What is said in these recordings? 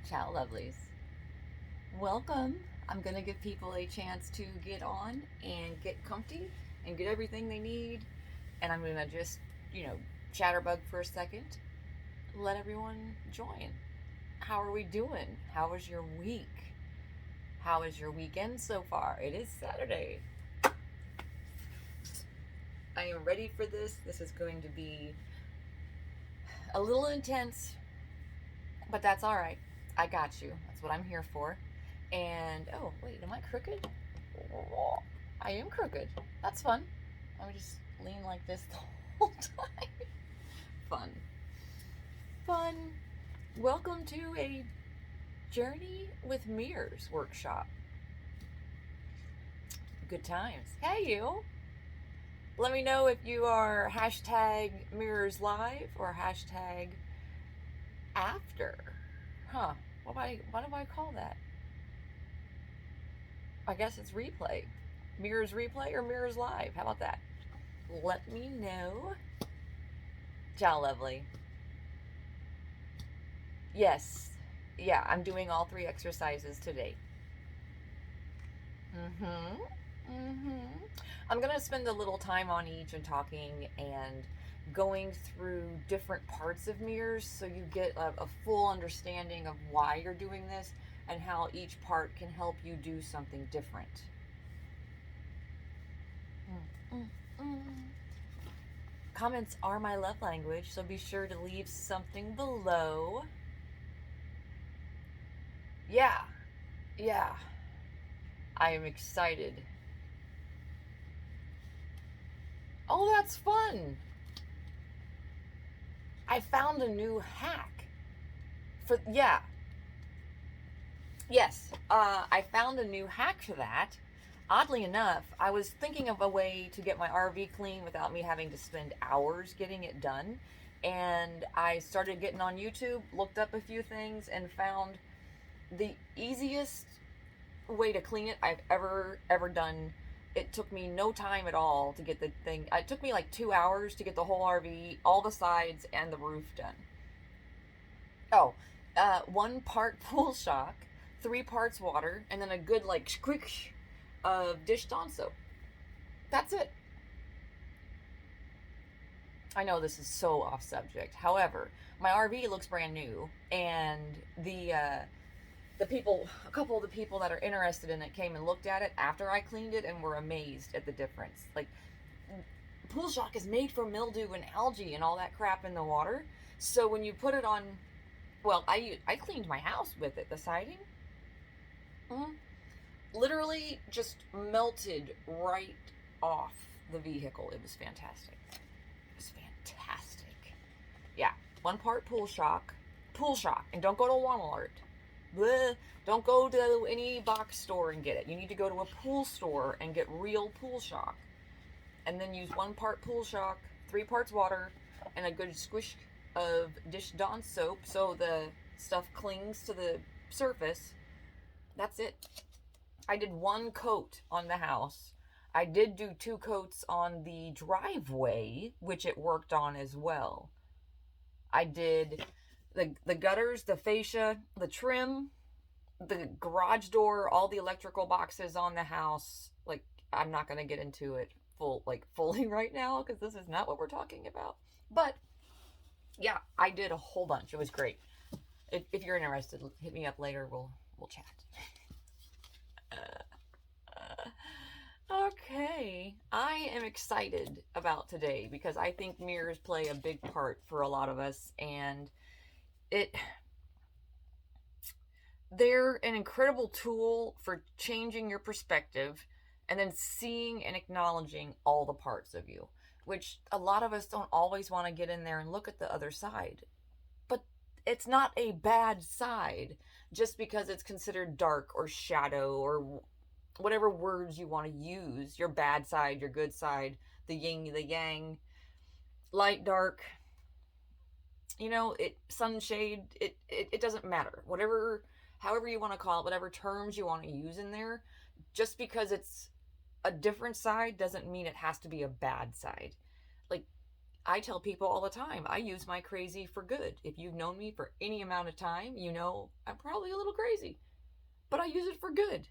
Ciao, lovelies. Welcome. I'm going to give people a chance to get on and get comfy and get everything they need. And I'm going to just, you know, chatterbug for a second. Let everyone join. How are we doing? How was your week? How is your weekend so far? It is Saturday. I am ready for this. This is going to be a little intense, but that's all right. I got you. That's what I'm here for. And oh, wait, am I crooked? I am crooked. That's fun. I would just lean like this the whole time. Fun. Fun. Welcome to a Journey with Mirrors workshop. Good times. Hey, you. Let me know if you are hashtag Mirrors Live or hashtag after. Huh. What do I call that? I guess it's replay. Mirrors replay or Mirrors Live? How about that? Let me know. Ciao, lovely. Yes. Yeah, I'm doing all 3 exercises today. I'm going to spend a little time on each and talking and going through different parts of mirrors so you get a full understanding of why you're doing this and how each part can help you do something different. Comments are my love language, so be sure to leave something below. Yeah. I am excited. Oh, that's fun. I found a new hack. Yes, I found a new hack for that. Oddly enough, I was thinking of a way to get my RV clean without me having to spend hours getting it done. And I started getting on YouTube, looked up a few things, and found the easiest way to clean it I've ever done. It took me no time at all to get the thing. It took me like 2 hours to get the whole RV, all the sides, and the roof done. Oh, 1 part pool shock, 3 parts water, and then a good like squish of dish Dawn soap. That's it. I know this is so off subject. However, my RV looks brand new, and the people, a couple of the people that are interested in it came and looked at it after I cleaned it and were amazed at the difference. Like, pool shock is made from mildew and algae and all that crap in the water. So when you put it on, well, I cleaned my house with it, the siding. Mm-hmm. Literally just melted right off the vehicle. It was fantastic. Yeah, 1 part pool shock, and don't go to Walmart. Bleh. Don't go to any box store and get it. You need to go to a pool store and get real pool shock, and then use 1 part pool shock, 3 parts water, and a good squish of dish Dawn soap so the stuff clings to the surface. That's it. I did 1 coat on the house. I did do 2 coats on the driveway, which it worked on as well. I did the gutters, the fascia, the trim, the garage door, all the electrical boxes on the house. Like, I'm not going to get into it fully right now because this is not what we're talking about. But yeah, I did a whole bunch. It was great. If you're interested, hit me up later. We'll chat. Okay, I am excited about today because I think mirrors play a big part for a lot of us, and it they're an incredible tool for changing your perspective and then seeing and acknowledging all the parts of you, which a lot of us don't always want to get in there and look at the other side. But it's not a bad side just because it's considered dark or shadow or whatever words you want to use, your bad side, your good side, the yin, the yang, light, dark, sunshade, it doesn't matter. However you want to call it, whatever terms you want to use in there, just because it's a different side doesn't mean it has to be a bad side. Like, I tell people all the time, I use my crazy for good. If you've known me for any amount of time, you know I'm probably a little crazy, but I use it for good.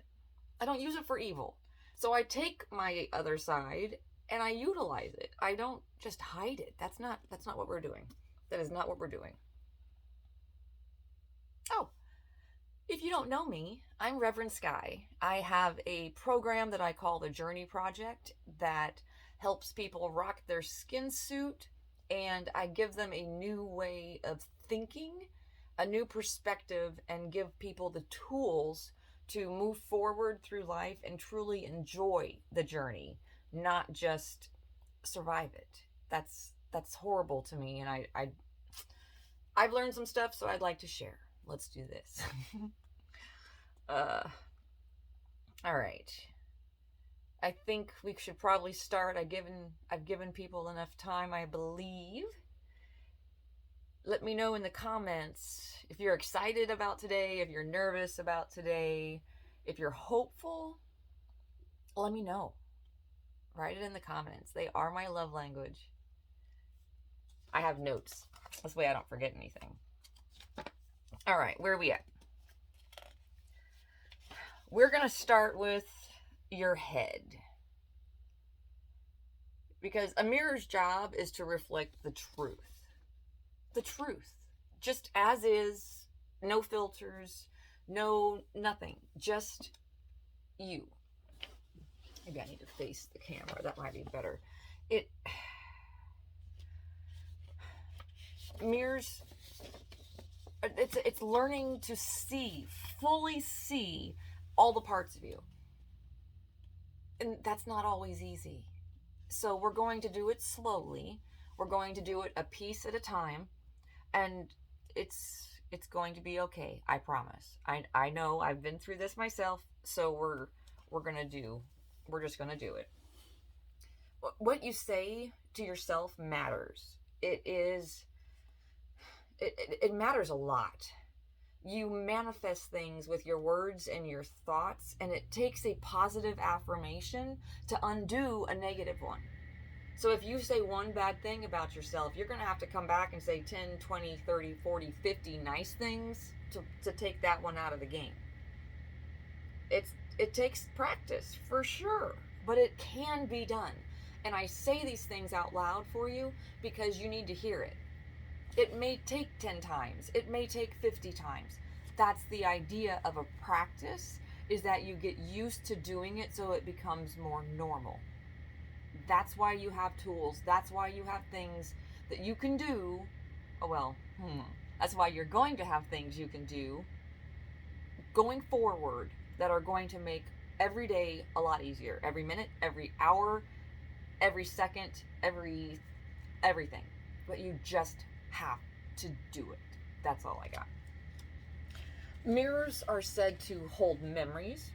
I don't use it for evil. So I take my other side and I utilize it. I don't just hide it. That's not what we're doing. That is not what we're doing. Oh, if you don't know me, I'm Reverend Sky. I have a program that I call the Journey Project that helps people rock their skin suit, and I give them a new way of thinking, a new perspective, and give people the tools to move forward through life and truly enjoy the journey, not just survive it. That's horrible to me, and I've learned some stuff, so I'd like to share. Let's do this. uh, all right. I think we should probably start. I've given people enough time, I believe. Let me know in the comments if you're excited about today, if you're nervous about today, if you're hopeful. Let me know. Write it in the comments. They are my love language. I have notes. This way I don't forget anything. All right, where are we at? We're going to start with your head. Because a mirror's job is to reflect the truth. The truth. Just as is, no filters, no nothing. Just you. Maybe I need to face the camera. That might be better. Mirrors, it's learning to fully see all the parts of you. And that's not always easy. So we're going to do it slowly. We're going to do it a piece at a time, and it's going to be okay. I promise. I know I've been through this myself, so we're just gonna do it. What you say to yourself matters. It matters a lot. You manifest things with your words and your thoughts, and it takes a positive affirmation to undo a negative one. So if you say one bad thing about yourself, you're going to have to come back and say 10, 20, 30, 40, 50 nice things to take that one out of the game. It takes practice, for sure, but it can be done. And I say these things out loud for you because you need to hear it. It may take 10 times. It may take 50 times. That's the idea of a practice, is that you get used to doing it so it becomes more normal. That's why you have tools. That's why you have things that you can do. That's why you're going to have things you can do going forward that are going to make every day a lot easier. Every minute, every hour, every second, everything. But you just have to do it. That's all I got. Mirrors are said to hold memories.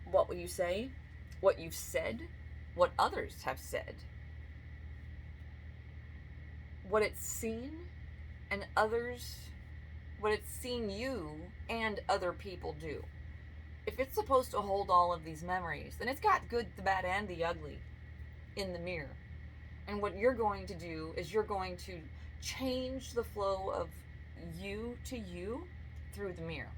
What will you say? What you've said? What others have said? What it's seen and others, what it's seen you and other people do. If it's supposed to hold all of these memories, then it's got good, the bad, and the ugly in the mirror. And what you're going to do is you're going to change the flow of you to you through the mirror.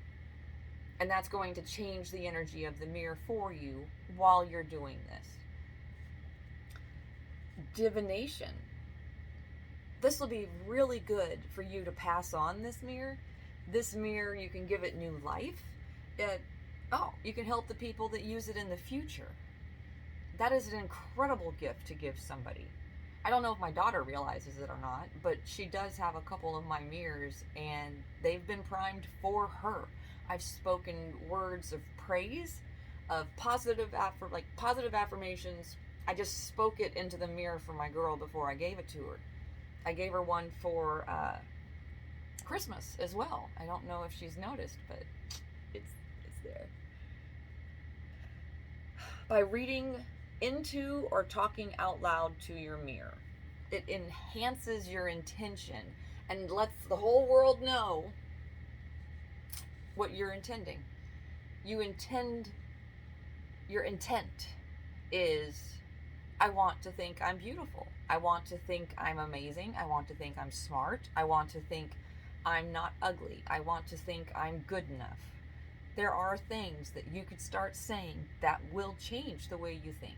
And that's going to change the energy of the mirror for you while you're doing this. Divination. This will be really good for you to pass on this mirror. This mirror, you can give it new life. You can help the people that use it in the future. That is an incredible gift to give somebody. I don't know if my daughter realizes it or not, but she does have a couple of my mirrors, and they've been primed for her. I've spoken words of praise, of positive affirmations. I just spoke it into the mirror for my girl before I gave it to her. I gave her one for Christmas as well. I don't know if she's noticed, but it's there. By reading into or talking out loud to your mirror, it enhances your intention and lets the whole world know what you're intending. Your intent is I want to think I'm beautiful. I want to think I'm amazing. I want to think I'm smart. I want to think I'm not ugly. I want to think I'm good enough. There are things that you could start saying that will change the way you think.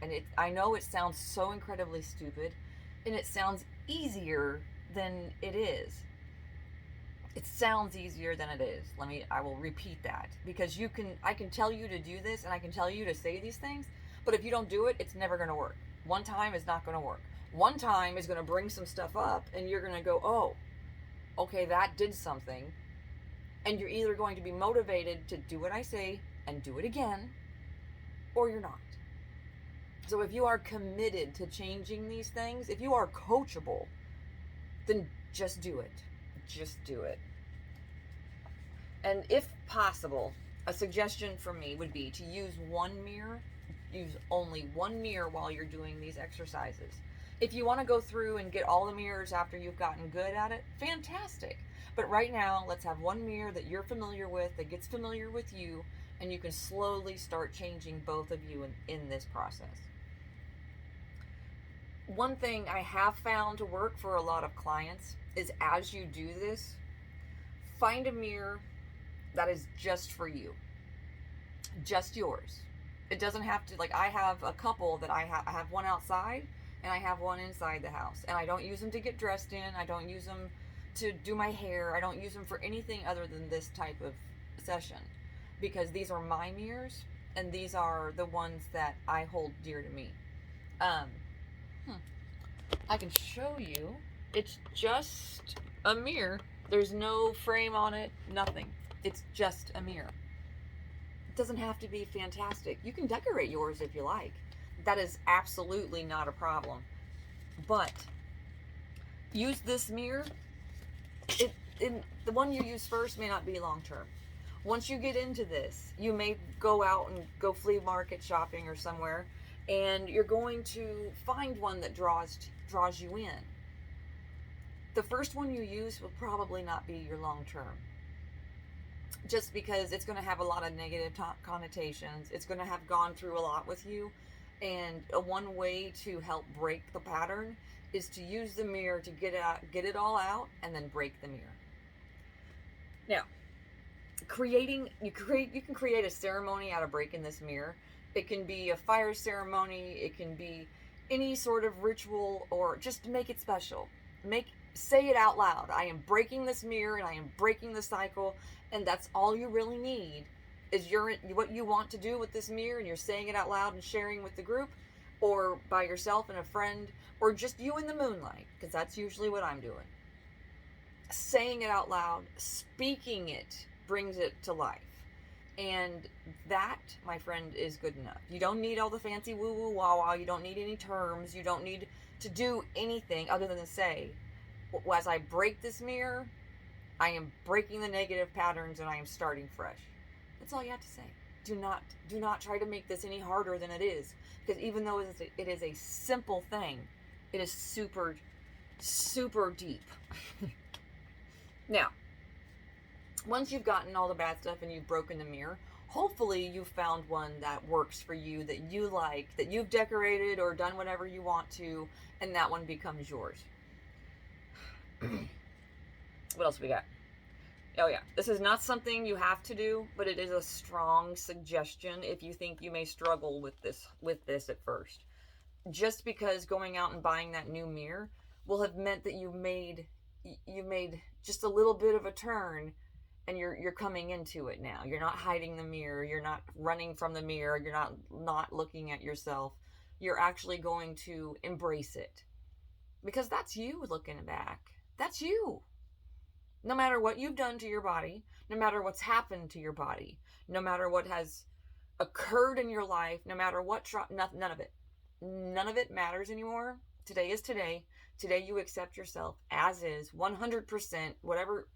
And I know it sounds so incredibly stupid, and it sounds easier than it is. It sounds easier than it is. I will repeat that, because I can tell you to do this and I can tell you to say these things, but if you don't do it, it's never going to work. One time is not going to work. One time is going to bring some stuff up and you're going to go, oh, okay, that did something. And you're either going to be motivated to do what I say and do it again, or you're not. So if you are committed to changing these things, if you are coachable, then just do it. Just do it. And if possible, a suggestion from me would be to use one mirror. Use only one mirror while you're doing these exercises. If you want to go through and get all the mirrors after you've gotten good at it, fantastic. But right now, let's have one mirror that you're familiar with, that gets familiar with you, and you can slowly start changing both of you in this process. One thing I have found to work for a lot of clients is, as you do this, find a mirror that is just for you, just yours. It doesn't have to, like, I have a couple that I have one outside and I have one inside the house, and I don't use them to get dressed in. I don't use them to do my hair. I don't use them for anything other than this type of session, because these are my mirrors and these are the ones that I hold dear to me. I can show you. It's just a mirror. There's no frame on it, nothing. It's just a mirror. It doesn't have to be fantastic. You can decorate yours if you like. That is absolutely not a problem. But use this mirror. The one you use first may not be long term. Once you get into this, you may go out and go flea market shopping or somewhere, and you're going to find one that draws you in. The first one you use will probably not be your long term, just because it's going to have a lot of negative connotations. It's going to have gone through a lot with you, and one way to help break the pattern is to use the mirror to get it all out, and then break the mirror. Now, you can create a ceremony out of breaking this mirror. It can be a fire ceremony. It can be any sort of ritual, or just make it special. Say it out loud. I am breaking this mirror and I am breaking the cycle, and that's all you really need is what you want to do with this mirror, and you're saying it out loud and sharing with the group, or by yourself and a friend, or just you in the moonlight, because that's usually what I'm doing. Saying it out loud, speaking it, brings it to life. And that, my friend, is good enough. You don't need all the fancy woo-woo wah-wah. You don't need any terms. You don't need to do anything other than to say, as I break this mirror, I am breaking the negative patterns and I am starting fresh. That's all you have to say. Do not try to make this any harder than it is, because even though it is a simple thing, it is super, super deep. Now, once you've gotten all the bad stuff and you've broken the mirror, hopefully you've found one that works for you, that you like, that you've decorated or done whatever you want to, and that one becomes yours. What else we got? Oh yeah, this is not something you have to do, but it is a strong suggestion if you think you may struggle with this at first. Just because going out and buying that new mirror will have meant that you made just a little bit of a turn, and you're coming into it now. You're not hiding the mirror. You're not running from the mirror. You're not looking at yourself. You're actually going to embrace it, because that's you looking back. That's you. No matter what you've done to your body, no matter what's happened to your body, no matter what has occurred in your life, no matter what, none of it matters anymore. Today is today. Today you accept yourself as is, 100%, whatever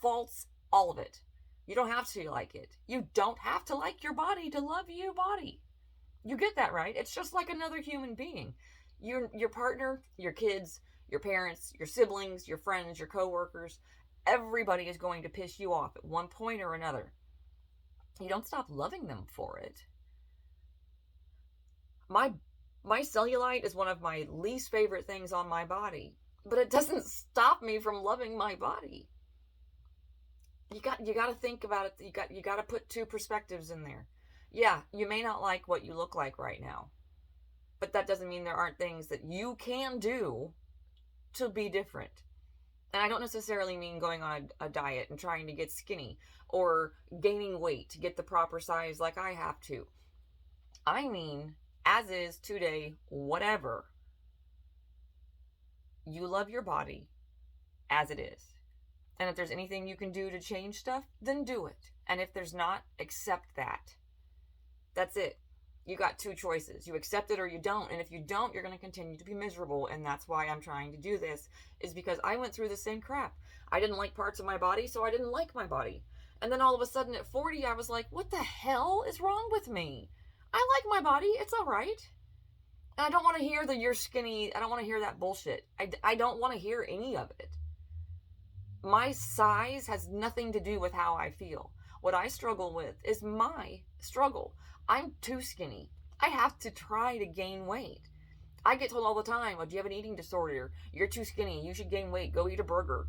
faults, all of it. You don't have to like it. You don't have to like your body to love your body. You get that, right? It's just like another human being. Your partner, your kids, your parents, your siblings, your friends, your coworkers, everybody is going to piss you off at one point or another. You don't stop loving them for it. My My cellulite is one of my least favorite things on my body, but it doesn't stop me from loving my body. You got to think about it. You got to put two perspectives in there. Yeah, you may not like what you look like right now, but that doesn't mean there aren't things that you can do to be different. And I don't necessarily mean going on a diet and trying to get skinny or gaining weight to get the proper size like I have to. I mean, as is, today, whatever. You love your body as it is. And if there's anything you can do to change stuff, then do it. And if there's not, accept that. That's it. You got two choices. You accept it or you don't. And if you don't, you're going to continue to be miserable. And that's why I'm trying to do this, is because I went through the same crap. I didn't like parts of my body, so I didn't like my body. And then all of a sudden at 40, I was like, what the hell is wrong with me? I like my body. It's all right. And I don't want to hear that you're skinny. I don't want to hear that bullshit. I don't want to hear any of it. My size has nothing to do with how I feel. What I struggle with is my struggle. I'm too skinny. I have to try to gain weight. I get told all the time, well, do you have an eating disorder? You're too skinny. You should gain weight. Go eat a burger.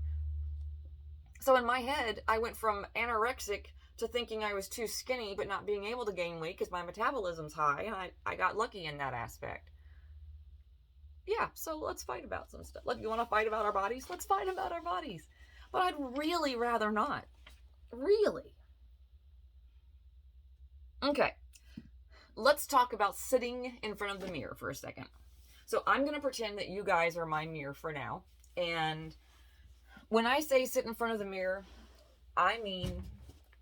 So in my head, I went from anorexic to thinking I was too skinny, but not being able to gain weight because my metabolism's high, and I got lucky in that aspect. Yeah, so let's fight about some stuff. Like, you want to fight about our bodies? Let's fight about our bodies. But I'd really rather not. Really. Okay. Let's talk about sitting in front of the mirror for a second. So I'm going to pretend that you guys are my mirror for now. And when I say sit in front of the mirror, I mean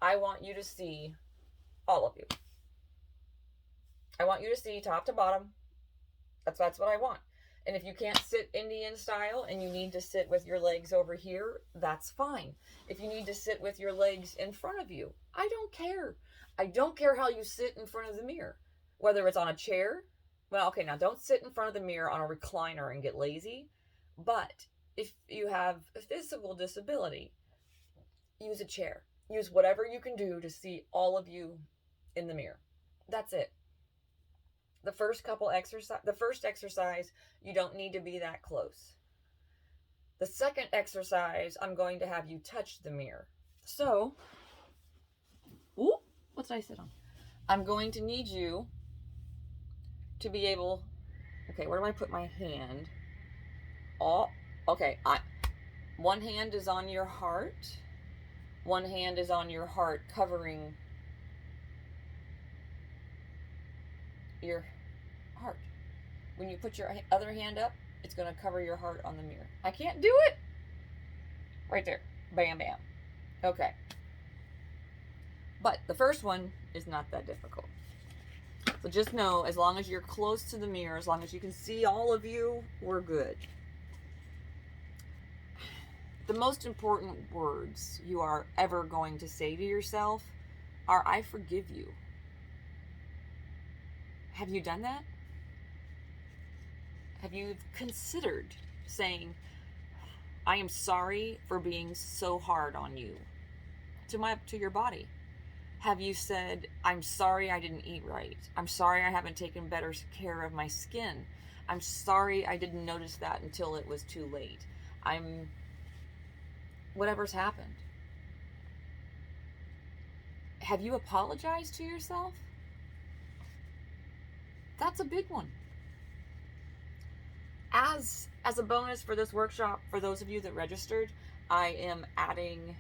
I want you to see all of you. I want you to see top to bottom. That's what I want. And if you can't sit Indian style and you need to sit with your legs over here, that's fine. If you need to sit with your legs in front of you, I don't care. I don't care how you sit in front of the mirror. Whether it's on a chair. Well, okay, now don't sit in front of the mirror on a recliner and get lazy. But if you have a physical disability, use a chair. Use whatever you can do to see all of you in the mirror. That's it. The first exercise, you don't need to be that close. The second exercise, I'm going to have you touch the mirror. So, what did I sit on? I'm going to need you to be able, okay, where do I put my hand? Oh, okay, one hand is on your heart. One hand is on your heart, covering your heart. When you put your other hand up, it's going to cover your heart on the mirror. I can't do it. Right there. Bam, bam. Okay. But the first one is not that difficult. So just know, as long as you're close to the mirror, as long as you can see all of you, we're good. The most important words you are ever going to say to yourself are, I forgive you. Have you done that? Have you considered saying, I am sorry for being so hard on you, to your body? Have you said, I'm sorry I didn't eat right. I'm sorry I haven't taken better care of my skin. I'm sorry I didn't notice that until it was too late. Whatever's happened. Have you apologized to yourself? That's a big one. As a bonus for this workshop, for those of you that registered, I am adding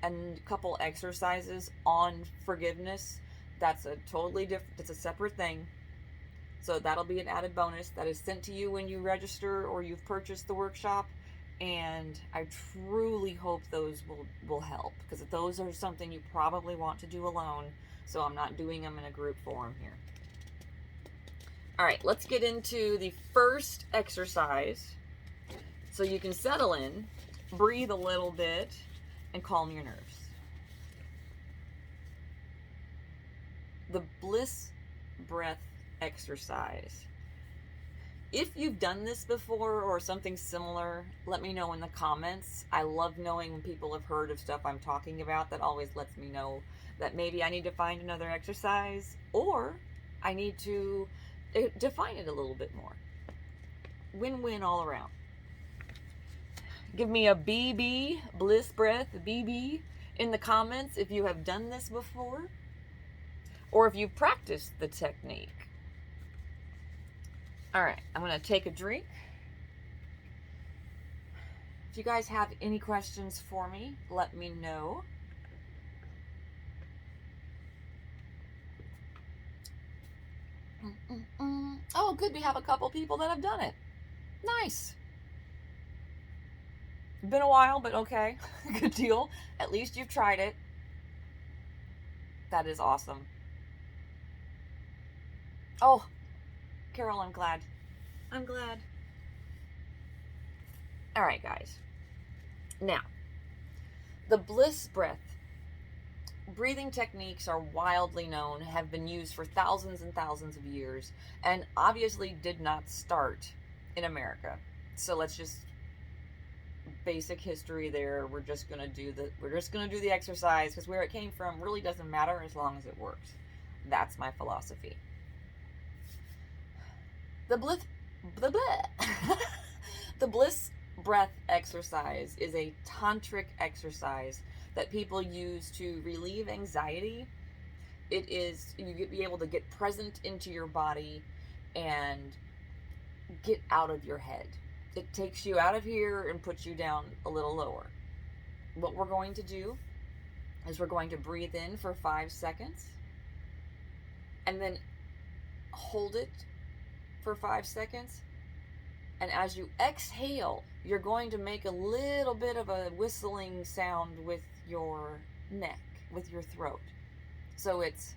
a couple exercises on forgiveness. That's a totally different, it's a separate thing. So that'll be an added bonus that is sent to you when you register or you've purchased the workshop. And I truly hope those will help, because those are something you probably want to do alone. So I'm not doing them in a group form here. All right, let's get into the first exercise so you can settle in, breathe a little bit, and calm your nerves. The bliss breath exercise. If you've done this before or something similar, let me know in the comments. I love knowing when people have heard of stuff I'm talking about. That always lets me know that maybe I need to find another exercise, or I need to define it a little bit more. Win-win all around. Give me a BB, Bliss Breath, BB, in the comments if you have done this before or if you've practiced the technique. All right, I'm going to take a drink. If you guys have any questions for me, let me know. Oh, good. We have a couple people that have done it. Nice. Been a while, but okay. Good deal. At least you've tried it. That is awesome. Oh, Carol, I'm glad. I'm glad. All right, guys. Now, the Bliss Breath breathing techniques are wildly known, have been used for thousands and thousands of years, and obviously did not start in America. So let's just basic history there. We're just gonna do the exercise because where it came from really doesn't matter as long as it works. That's my philosophy. The Bliss Breath exercise is a tantric exercise that people use to relieve anxiety. It is, you be able to get present into your body and get out of your head. It takes you out of here and puts you down a little lower. What we're going to do is we're going to breathe in for 5 seconds and then hold it for 5 seconds. And as you exhale, you're going to make a little bit of a whistling sound with your neck, with your throat. So it's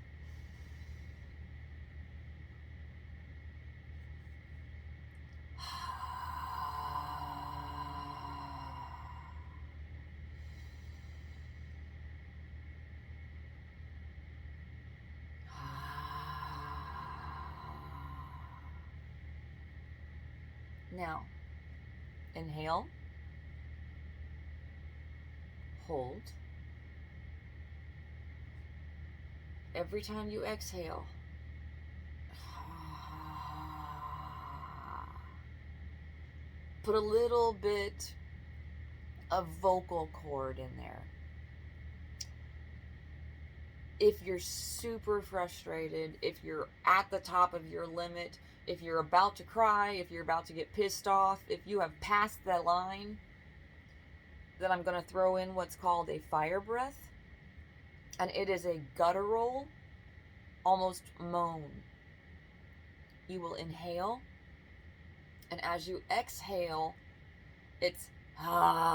now, inhale, hold. Every time you exhale, put a little bit of vocal cord in there. If you're super frustrated, if you're at the top of your limit, if you're about to cry, if you're about to get pissed off, if you have passed that line, then I'm going to throw in what's called a fire breath. And it is a guttural, almost moan. You will inhale, and as you exhale, it's ah.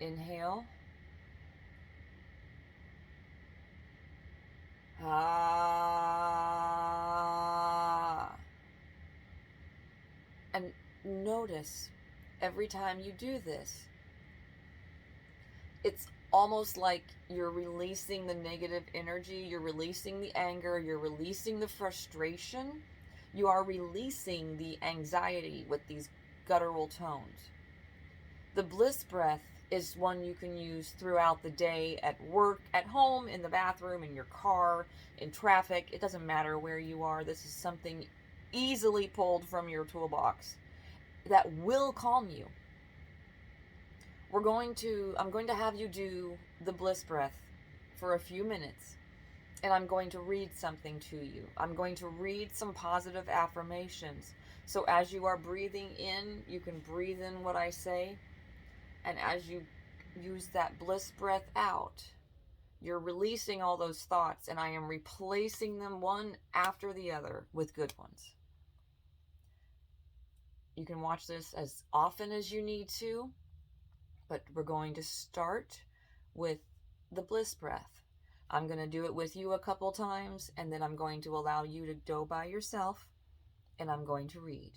Inhale. Ah. And notice every time you do this, it's almost like you're releasing the negative energy, you're releasing the anger, you're releasing the frustration, you are releasing the anxiety with these guttural tones. The Bliss Breath is one you can use throughout the day, at work, at home, in the bathroom, in your car, in traffic. It doesn't matter where you are. This is something easily pulled from your toolbox that will calm you. I'm going to have you do the Bliss Breath for a few minutes, and I'm going to read something to you. I'm going to read some positive affirmations. So as you are breathing in, you can breathe in what I say. And as you use that Bliss Breath out, you're releasing all those thoughts, and I am replacing them one after the other with good ones. You can watch this as often as you need to, but we're going to start with the Bliss Breath. I'm going to do it with you a couple times, and then I'm going to allow you to go by yourself, and I'm going to read.